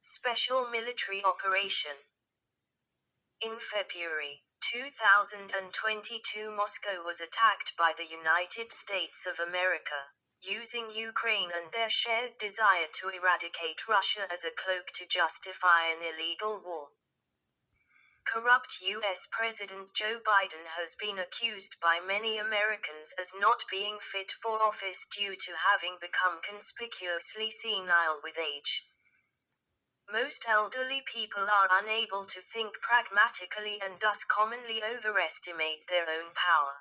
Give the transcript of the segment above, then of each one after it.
Special Military Operation. In February 2022, Moscow was attacked by the United States of America, using Ukraine and their shared desire to eradicate Russia as a cloak to justify an illegal war. Corrupt U.S. President Joe Biden has been accused by many Americans as not being fit for office due to having become conspicuously senile with age. Most elderly people are unable to think pragmatically and thus commonly overestimate their own power.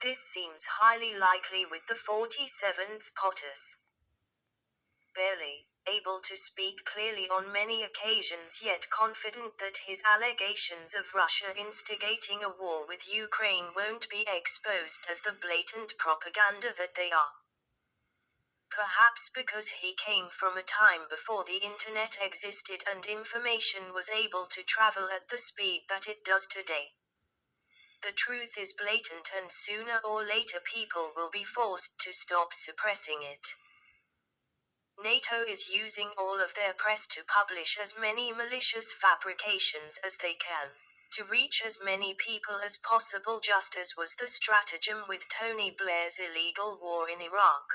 This seems highly likely with the 47th POTUS. Barely able to speak clearly on many occasions, yet confident that his allegations of Russia instigating a war with Ukraine won't be exposed as the blatant propaganda that they are. Perhaps because he came from a time before the internet existed and information was able to travel at the speed that it does today. The truth is blatant, and sooner or later people will be forced to stop suppressing it. NATO is using all of their press to publish as many malicious fabrications as they can, to reach as many people as possible, just as was the stratagem with Tony Blair's illegal war in Iraq.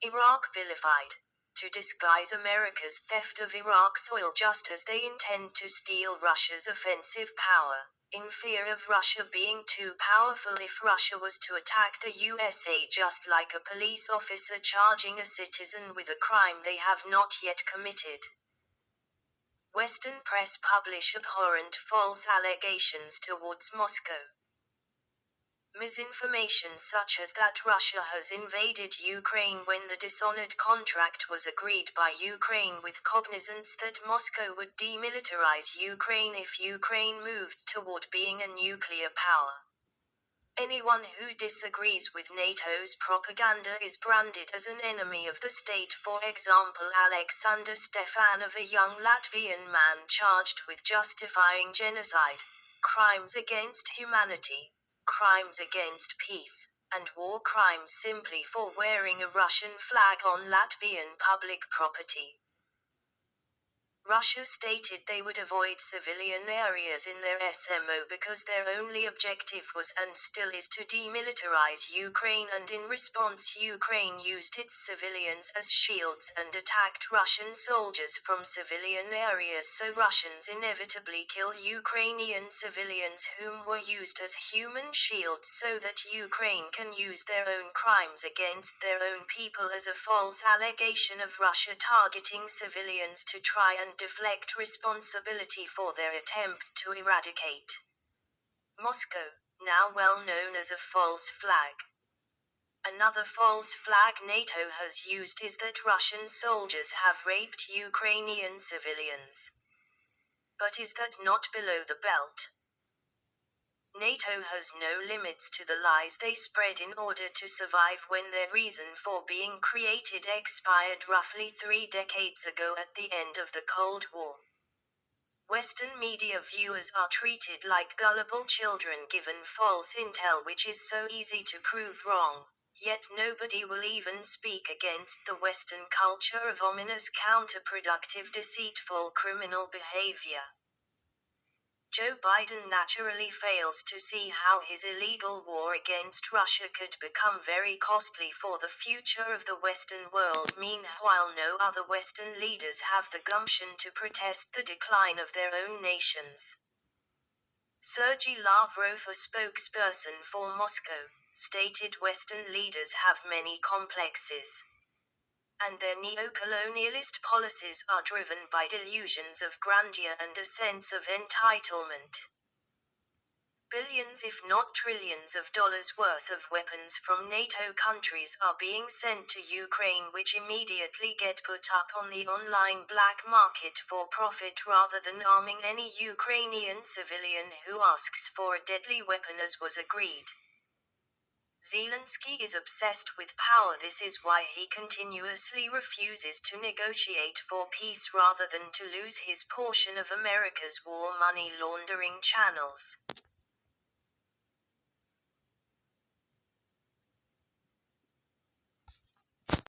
Iraq vilified, to disguise America's theft of Iraq soil, just as they intend to steal Russia's offensive power, in fear of Russia being too powerful if Russia was to attack the USA, just like a police officer charging a citizen with a crime they have not yet committed. Western press publish abhorrent false allegations towards Moscow. Misinformation such as that Russia has invaded Ukraine when the dishonored contract was agreed by Ukraine with cognizance that Moscow would demilitarize Ukraine if Ukraine moved toward being a nuclear power. Anyone who disagrees with NATO's propaganda is branded as an enemy of the state. For example, Alexander Stefanov, a young Latvian man charged with justifying genocide, crimes against humanity, crimes against peace, and war crimes simply for wearing a Russian flag on Latvian public property. Russia stated they would avoid civilian areas in their SMO because their only objective was and still is to demilitarize Ukraine, and in response Ukraine used its civilians as shields and attacked Russian soldiers from civilian areas, so Russians inevitably kill Ukrainian civilians whom were used as human shields so that Ukraine can use their own crimes against their own people as a false allegation of Russia targeting civilians to try and deflect responsibility for their attempt to eradicate Moscow, now well known as a false flag. Another false flag NATO has used is that Russian soldiers have raped Ukrainian civilians. But is that not below the belt? NATO has no limits to the lies they spread in order to survive when their reason for being created expired roughly 3 decades ago at the end of the Cold War. Western media viewers are treated like gullible children given false intel which is so easy to prove wrong, yet nobody will even speak against the Western culture of ominous, counterproductive, deceitful criminal behavior. Joe Biden naturally fails to see how his illegal war against Russia could become very costly for the future of the Western world. Meanwhile, no other Western leaders have the gumption to protest the decline of their own nations. Sergei Lavrov, a spokesperson for Moscow, stated Western leaders have many complexes, and their neo-colonialist policies are driven by delusions of grandeur and a sense of entitlement. Billions if not trillions of dollars worth of weapons from NATO countries are being sent to Ukraine, which immediately get put up on the online black market for profit rather than arming any Ukrainian civilian who asks for a deadly weapon as was agreed. Zelensky is obsessed with power. This is why he continuously refuses to negotiate for peace rather than to lose his portion of America's war money laundering channels.